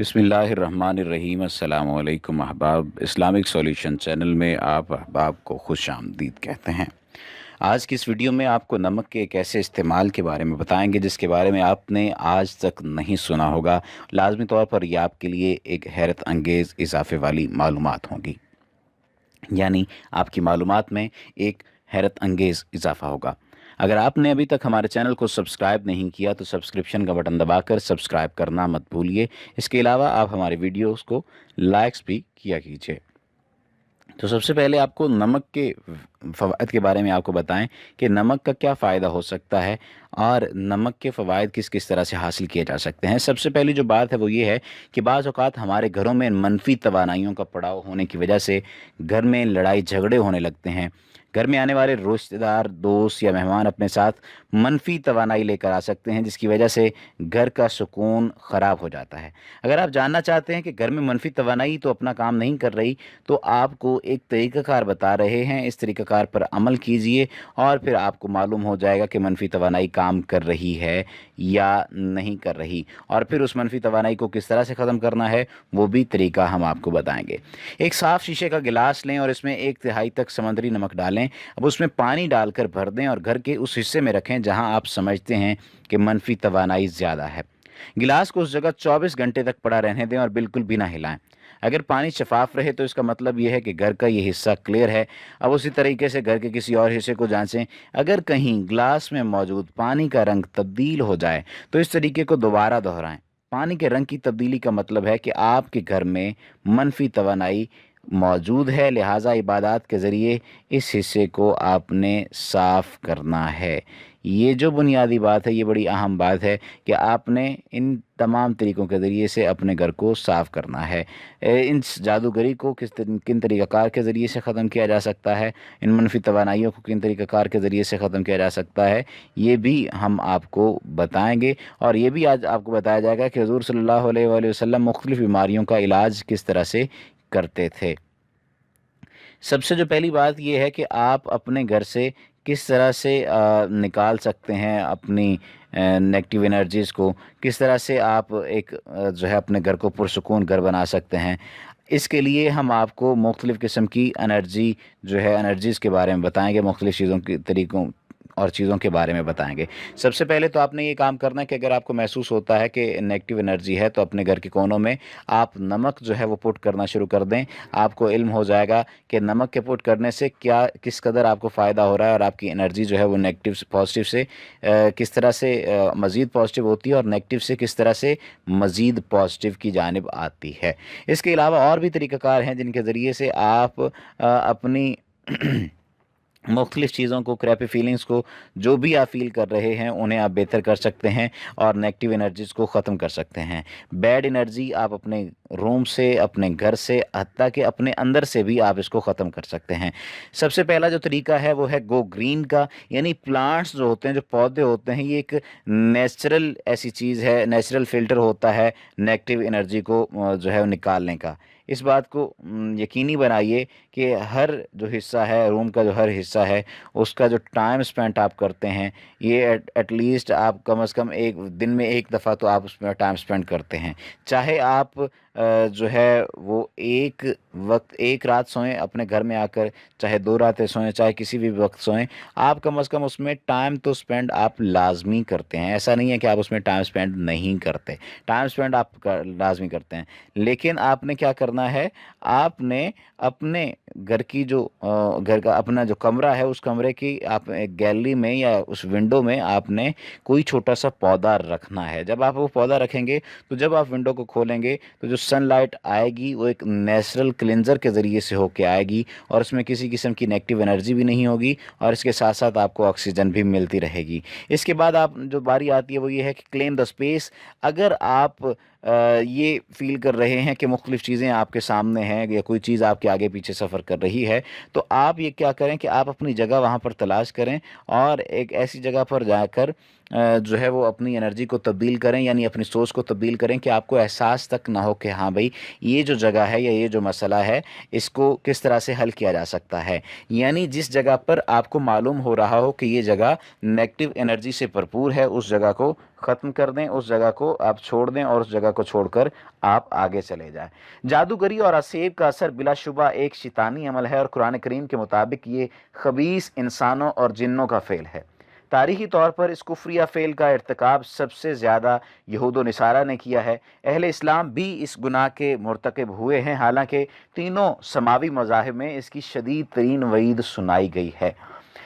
बिस्मिल्लाहिर्रहमानिर्रहीम। अस्सलामु अलैकुम अहबाब। इस्लामिक सॉल्यूशन चैनल में आप अहबाब को खुश आमदीद कहते हैं। आज की इस वीडियो में आपको नमक के एक ऐसे इस्तेमाल के बारे में बताएंगे जिसके बारे में आपने आज तक नहीं सुना होगा। लाजमी तौर पर यह आपके लिए एक हैरत अंगेज़ इजाफे वाली मालूमात होंगी, यानी आपकी मालूमात में एक हैरत अंगेज़ इजाफा होगा। अगर आपने अभी तक हमारे चैनल को सब्सक्राइब नहीं किया तो सब्सक्रिप्शन का बटन दबाकर सब्सक्राइब करना मत भूलिए। इसके अलावा आप हमारे वीडियोस को लाइक्स भी किया कीजिए। तो सबसे पहले आपको नमक के फ़वाइद के बारे में आपको बताएं कि नमक का क्या फ़ायदा हो सकता है और नमक के फ़वाइद किस किस तरह से हासिल किए जा सकते हैं। सबसे पहली जो बात है वो ये है कि बाज़ औक़ात हमारे घरों में मनफी तवानाइयों का पड़ाव होने की वजह से घर में लड़ाई झगड़े होने लगते हैं। घर में आने वाले रिश्तेदार, दोस्त या मेहमान अपने साथ मनफी तवानाई लेकर आ सकते हैं, जिसकी वजह से घर का सुकून ख़राब हो जाता है। अगर आप जानना चाहते हैं कि घर में मनफी तवानाई तो अपना काम नहीं कर रही, तो आपको एक तरीक़ाकार बता रहे हैं। इस तरीक़ाकार पर अमल कीजिए और फिर आपको मालूम हो जाएगा कि मनफी तवानाई काम कर रही है या नहीं कर रही, और फिर उस मनफी तवानाई को किस तरह से ख़त्म करना है वो भी तरीका हम आपको बताएंगे। एक साफ़ शीशे का गिलास लें और इसमें 1/3 तक समुद्री नमक डालें। अब उसमें पानी डालकर भर दें और घर के उस हिस्से में रखें जहां आप समझते हैं कि मनफी तवानाई ज़्यादा है। गिलास को उस जगह 24 घंटे तक पड़ा रहने दें और बिल्कुल भी ना हिलाएं। अगर पानी शफाफ रहे तो इसका मतलब यह है कि घर का ये हिस्सा क्लियर है। अब उसी तरीके से घर के किसी और हिस्से को जांचें। अगर कहीं गिलास में मौजूद पानी का रंग तब्दील हो जाए तो इस तरीके को दोबारा दोहराएं। पानी के रंग की तब्दीली का मतलब है कि आपके घर में मनफी तवानाई मौजूद है, लिहाजा इबादत के ज़रिए इस हिस्से को आपने साफ़ करना है। ये जो बुनियादी बात है, ये बड़ी अहम बात है कि आपने इन तमाम तरीक़ों के ज़रिए से अपने घर को साफ़ करना है। इन जादूगरी को किन तरीक़ाकार के ज़रिए से ख़त्म किया जा सकता है, इन मनफी तवानाइयों को किन तरीक़ाकार के ज़रिए से ख़त्म किया जा सकता है, ये भी हम आपको बताएँगे। और ये भी आज आपको बताया जाएगा कि हुज़ूर सल्लल्लाहु अलैहि वसल्लम मुख्तलिफ़ बीमारियों का इलाज किस तरह से करते थे। सबसे जो पहली बात ये है कि आप अपने घर से किस तरह से निकाल सकते हैं अपनी नेगेटिव एनर्जीज़ को, किस तरह से आप एक जो है अपने घर को पुरसुकून घर बना सकते हैं। इसके लिए हम आपको मुख्तलिफ़ किस्म की जो है एनर्जीज़ के बारे में बताएंगे, मुख्तलिफ़ चीज़ों के तरीक़ों और चीज़ों के बारे में बताएंगे। सबसे पहले तो आपने ये काम करना है कि अगर आपको महसूस होता है कि नेगेटिव एनर्जी है तो अपने घर के कोनों में आप नमक जो है वो पुट करना शुरू कर दें। आपको इल्म हो जाएगा कि नमक के पुट करने से क्या किस कदर आपको फ़ायदा हो रहा है और आपकी एनर्जी जो है वो नेगेटिव से पॉजिटिव से किस तरह से मज़ीद पॉजिटिव होती है और नेगेटिव से किस तरह से मज़ीद पॉजिटिव की जानिब आती है। इसके अलावा और भी तरीक़ाकार हैं जिनके ज़रिए से आप अपनी मुख्तलिफ़ चीज़ों को, क्रैपी फीलिंग्स को, जो भी आप फ़ील कर रहे हैं उन्हें आप बेहतर कर सकते हैं और नेगेटिव एनर्जीज़ को ख़त्म कर सकते हैं। बैड एनर्जी आप अपने रूम से, अपने घर से, हत्ता कि अपने अंदर से भी आप इसको ख़त्म कर सकते हैं। सबसे पहला जो तरीका है वो है गो ग्रीन का, यानी प्लांट्स जो होते हैं, जो पौधे होते हैं, ये एक नेचुरल ऐसी चीज़ है, नेचुरल फ़िल्टर होता है नेगेटिव एनर्जी को जो है वो निकालने का। इस बात को यकीनी बनाइए कि हर जो हिस्सा है, रूम का जो हर हिस्सा है, उसका जो टाइम स्पेंड आप करते हैं, ये एटलीस्ट आप कम से कम एक दिन में एक दफ़ा तो आप उसमें टाइम स्पेंड करते हैं। चाहे आप जो है वो एक रात सोएं अपने घर में आकर, चाहे 2 रातें सोएं, चाहे किसी भी वक्त सोएं, आप कम से कम उसमें टाइम तो स्पेंड आप लाजमी करते हैं। ऐसा नहीं है कि आप उसमें टाइम स्पेंड नहीं करते, टाइम स्पेंड आप लाजमी करते हैं। लेकिन आपने क्या करना है, आपने अपने घर की जो घर का अपना जो कमरा है, उस कमरे की आप एक गैलरी में या उस विंडो में आपने कोई छोटा सा पौधा रखना है। जब आप वो पौधा रखेंगे तो जब आप विंडो को खोलेंगे तो जो सनलाइट आएगी वो एक नेचुरल क्लिनज़र के ज़रिए से होके आएगी और उसमें किसी किस्म की नेगेटिव एनर्जी भी नहीं होगी और इसके साथ साथ आपको ऑक्सीजन भी मिलती रहेगी। इसके बाद आप जो बारी आती है वो ये है कि क्लेम द स्पेस। अगर आप ये फ़ील कर रहे हैं कि मुख्तलिफ़ चीज़ें आपके सामने हैं या कोई चीज़ आपके आगे पीछे सफ़र कर रही है, तो आप ये क्या करें कि आप अपनी जगह वहाँ पर तलाश करें और एक ऐसी जगह पर जाकर जो है वो अपनी एनर्जी को तब्दील करें, यानी अपनी सोच को तब्दील करें कि आपको एहसास तक ना हो कि हाँ भाई, ये जो जगह है या ये जो मसला है इसको किस तरह से हल किया जा सकता है। यानी जिस जगह पर आपको मालूम हो रहा हो कि ये जगह नेगेटिव एनर्जी से भरपूर है, उस जगह को ख़त्म कर दें, उस जगह को आप छोड़ दें और उस जगह को छोड़कर आप आगे चले जाएं। जादूगरी और असेब का असर बिलाशुबा एक शैतानी अमल है और कुरान करीम के मुताबिक ये खबीस इंसानों और जिन्नों का फ़ेल है। तारीख़ी तौर पर इस कुफ्रिया फ़ेल का इर्तिकाब सबसे ज़्यादा यहूद व नसारा ने किया है। अहले इस्लाम भी इस गुनाह के मुर्तकब हुए हैं, हालांकि तीनों समावी मज़ाहिब में इसकी शदीद तरीन वईद सुनाई गई है।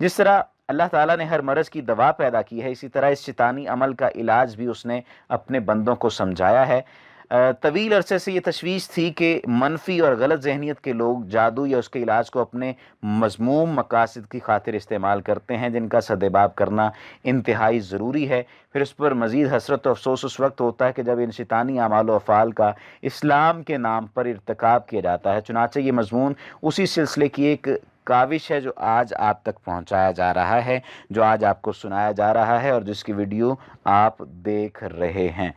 जिस तरह अल्लाह ताला ने हर मरज़ की दवा पैदा की है, इसी तरह इस शैतानी अमल का इलाज भी उसने अपने बंदों को समझाया है। तवील अरसे से ये तशवीश थी कि मनफी और गलत जहनीत के लोग जादू या उसके इलाज को अपने मज़मूम मकासद की खातिर इस्तेमाल करते हैं, जिनका सदेबाब करना इंतहाई ज़रूरी है। फिर उस पर मज़ीद हसरत और अफसोस उस वक्त होता है कि जब इन शैतानी अमाल व अफ़ाल का इस्लाम के नाम पर इर्तिकाब किया जाता है। चुनांचे ये मज़मून उसी सिलसिले की एक काविश है जो आज आप तक पहुंचाया जा रहा है, जो आज आपको सुनाया जा रहा है और जिसकी वीडियो आप देख रहे हैं।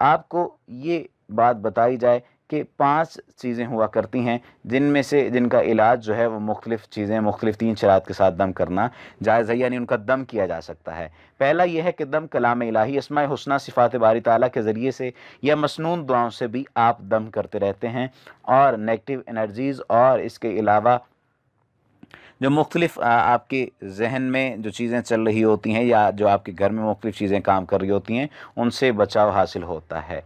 आपको ये बात बताई जाए कि 5 चीज़ें हुआ करती हैं जिनमें से जिनका इलाज जो है वो मुख्तलिफ़ चीज़ें, मुख्तलिफ़ 3 शरात के साथ दम करना जायज़ है, यानी उनका दम किया जा सकता है। पहला यह है कि दम कलाम इलाही, अस्माए हुस्ना, सिफ़ात बारी ताला के ज़रिए से या मसनून दुआओं से भी आप दम करते रहते हैं और नेगेटिव एनर्जीज़ और इसके अलावा जो मुख्तलिफ़ आपके जहन में जो चीज़ें चल रही होती हैं या जो आपके घर में मुख्तलिफ़ चीज़ें काम कर रही होती हैं, उनसे बचाव हासिल होता है।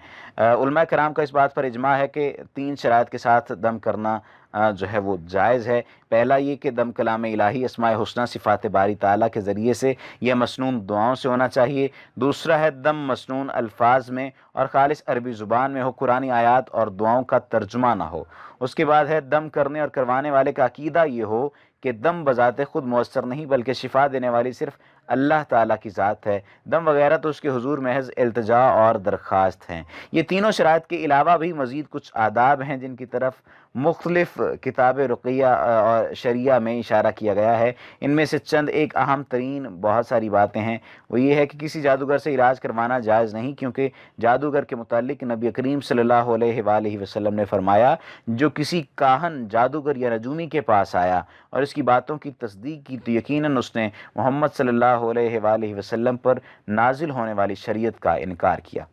उलमा कराम का इस बात पर इजमा है कि 3 शराइत के साथ दम करना जो है वो जायज़ है। पहला ये कि दम कलाम इलाही, अस्माए हुस्ना, सिफ़ात बारी ताला के ज़रिए से या मसनून दुआओं से होना चाहिए। दूसरा है दम मसनून अल्फाज में और ख़ालिस अरबी ज़ुबान में हो, कुरानी आयात और दुआओं का तर्जुमा ना हो। उसके बाद है दम करने और करवाने वाले का अकीदा ये हो कि दम बज़ाते ख़ुद मुयस्सर नहीं बल्कि शिफा देने वाली सिर्फ़ अल्लाह ताला की ज़ात है। दम वगैरह तो उसके हुजूर महज इल्तिजा और दरख्वास्त हैं। ये तीनों शराइत के अलावा भी मज़ीद कुछ आदाब हैं जिनकी तरफ मुख्तलिफ़ किताब रुक़िया और शरिया में इशारा किया गया है। इनमें से चंद एक अहम तरीन बहुत सारी बातें हैं। वो ये है कि किसी जादूगर से इलाज करवाना जायज़ नहीं, क्योंकि जादूगर के मुतालिक नबी करीम सल्लल्लाहु अलैहि वसल्लम ने फरमाया, जो किसी काहन, जादूगर या नजूमी के पास आया और इसकी बातों की तस्दीक की तो यकीनन उसने मोहम्मद सल्लल्लाहु अलैहि वसल्लम पर नाजिल होने वाली शरीयत का इनकार किया।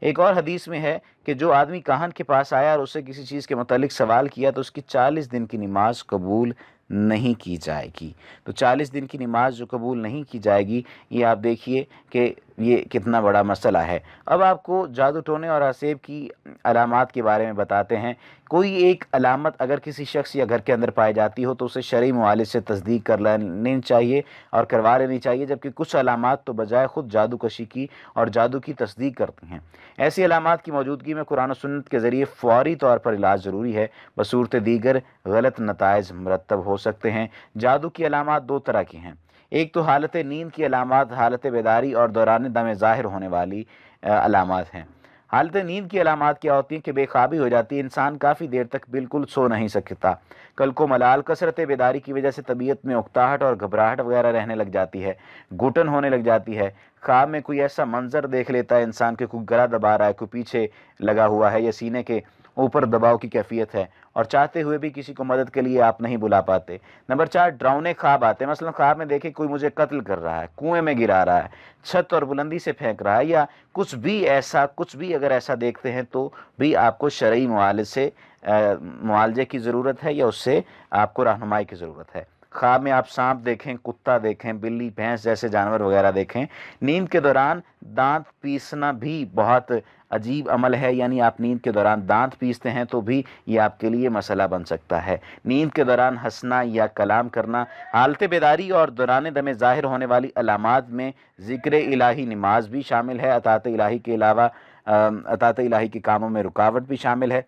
एक और हदीस में है कि जो आदमी काहन के पास आया और उससे किसी चीज़ के मुतालिक सवाल किया तो उसकी 40 दिन की नमाज कबूल नहीं की जाएगी। तो 40 दिन की नमाज जो कबूल नहीं की जाएगी, ये आप देखिए कि ये कितना बड़ा मसला है। अब आपको जादू टोने और असेब की अलामात के बारे में बताते हैं। कोई एक अलामत अगर किसी शख्स या घर के अंदर पाई जाती हो तो उसे शरई मुआलिज से तस्दीक कर लेनी चाहिए और करवा लेनी चाहिए, जबकि कुछ अलामात तो बजाय ख़ुद जादूकशी की और जादू की तस्दीक करती हैं। ऐसी अलामात की मौजूदगी में कुरान और सुन्नत के ज़रिए फ़ौरी तौर पर इलाज ज़रूरी है, बसूरत दीगर गलत नताइज मरतब हो सकते हैं। जादू की अलामात 2 तरह की हैं। एक तो हालत नींद की अलामात, हालत बेदारी और दौरान दम ज़ाहिर होने वाली अलामात हैं। हालत नींद की अलामात क्या होती हैं कि बेख्वाबी हो जाती है, इंसान काफ़ी देर तक बिल्कुल सो नहीं सकता, कल को मलाल, कसरत बेदारी की वजह से तबीयत में उकताहट और घबराहट वगैरह रहने लग जाती है, घुटन होने लग जाती है। ख्वाब में कोई ऐसा मंजर देख लेता है इंसान के, कोई गला दबा रहा है, कोई पीछे लगा हुआ है या सीने के ऊपर दबाव की कैफियत है और चाहते हुए भी किसी को मदद के लिए आप नहीं बुला पाते। नंबर 4, डरावने ख्वाब आते हैं। मसलन ख्वाब में देखे कोई मुझे कत्ल कर रहा है, कुएं में गिरा रहा है, छत और बुलंदी से फेंक रहा है या कुछ भी अगर ऐसा देखते हैं तो भी आपको शरई मुआलजे की ज़रूरत है या उससे आपको रहनुमाई की ज़रूरत है। ख्वाब में आप सांप देखें, कुत्ता देखें, बिल्ली, भैंस जैसे जानवर वगैरह देखें। नींद के दौरान दांत पीसना भी बहुत अजीब अमल है, यानी आप नींद के दौरान दांत पीसते हैं तो भी ये आपके लिए मसला बन सकता है। नींद के दौरान हंसना या कलाम करना। हालत बेदारी और दौरान दम ज़ाहिर होने वाली अलामात में ज़िक्र इलाही, नमाज भी शामिल है। अतात इलाही के अलावा अतात इलाही के कामों में रुकावट भी शामिल है।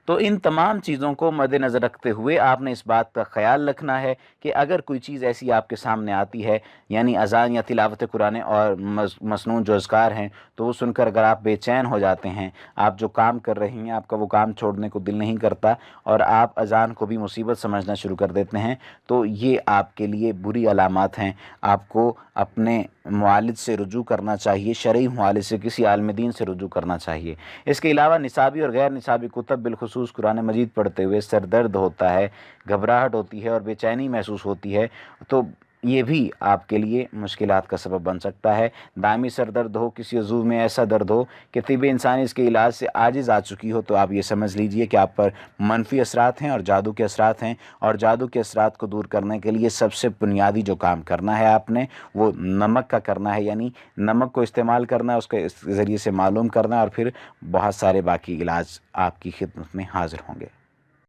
तो इन तमाम चीज़ों को मद्देनज़र रखते हुए आपने इस बात का ख्याल रखना है कि अगर कोई चीज़ ऐसी आपके सामने आती है, यानी अज़ान या तिलावत कुरान और मसनून जो अज़कार हैं, तो वो सुनकर अगर आप बेचैन हो जाते हैं, आप जो काम कर रही हैं आपका वो काम छोड़ने को दिल नहीं करता और आप अज़ान को भी मुसीबत समझना शुरू कर देते हैं, तो ये आपके लिए बुरी अलामात हैं। आपको अपने मुआलिज से रुजू करना चाहिए, शरई मुआलिज से, किसी आलिम दीन से रुजू करना चाहिए। इसके अलावा निसाबी और गैर निसाबी कुतब, बिलखुसूस कुरान मजीद पढ़ते हुए सर दर्द होता है, घबराहट होती है और बेचैनी महसूस होती है, तो یہ بھی آپ کے لیے مشکلات کا سبب بن سکتا ہے۔ دائمی سر درد ہو، کسی عضو میں ایسا درد ہو کہ طب انسانی اس کے علاج سے عاجز آ چکی ہو، تو آپ یہ سمجھ لیجئے کہ آپ پر منفی اثرات ہیں اور جادو کے اثرات ہیں، اور جادو کے اثرات کو دور کرنے کے لیے سب سے بنیادی جو کام کرنا ہے آپ نے، وہ نمک کا کرنا ہے، یعنی نمک کو استعمال کرنا ہے، اس کے ذریعے سے معلوم کرنا ہے، اور پھر بہت سارے باقی علاج آپ کی خدمت میں حاضر ہوں گے۔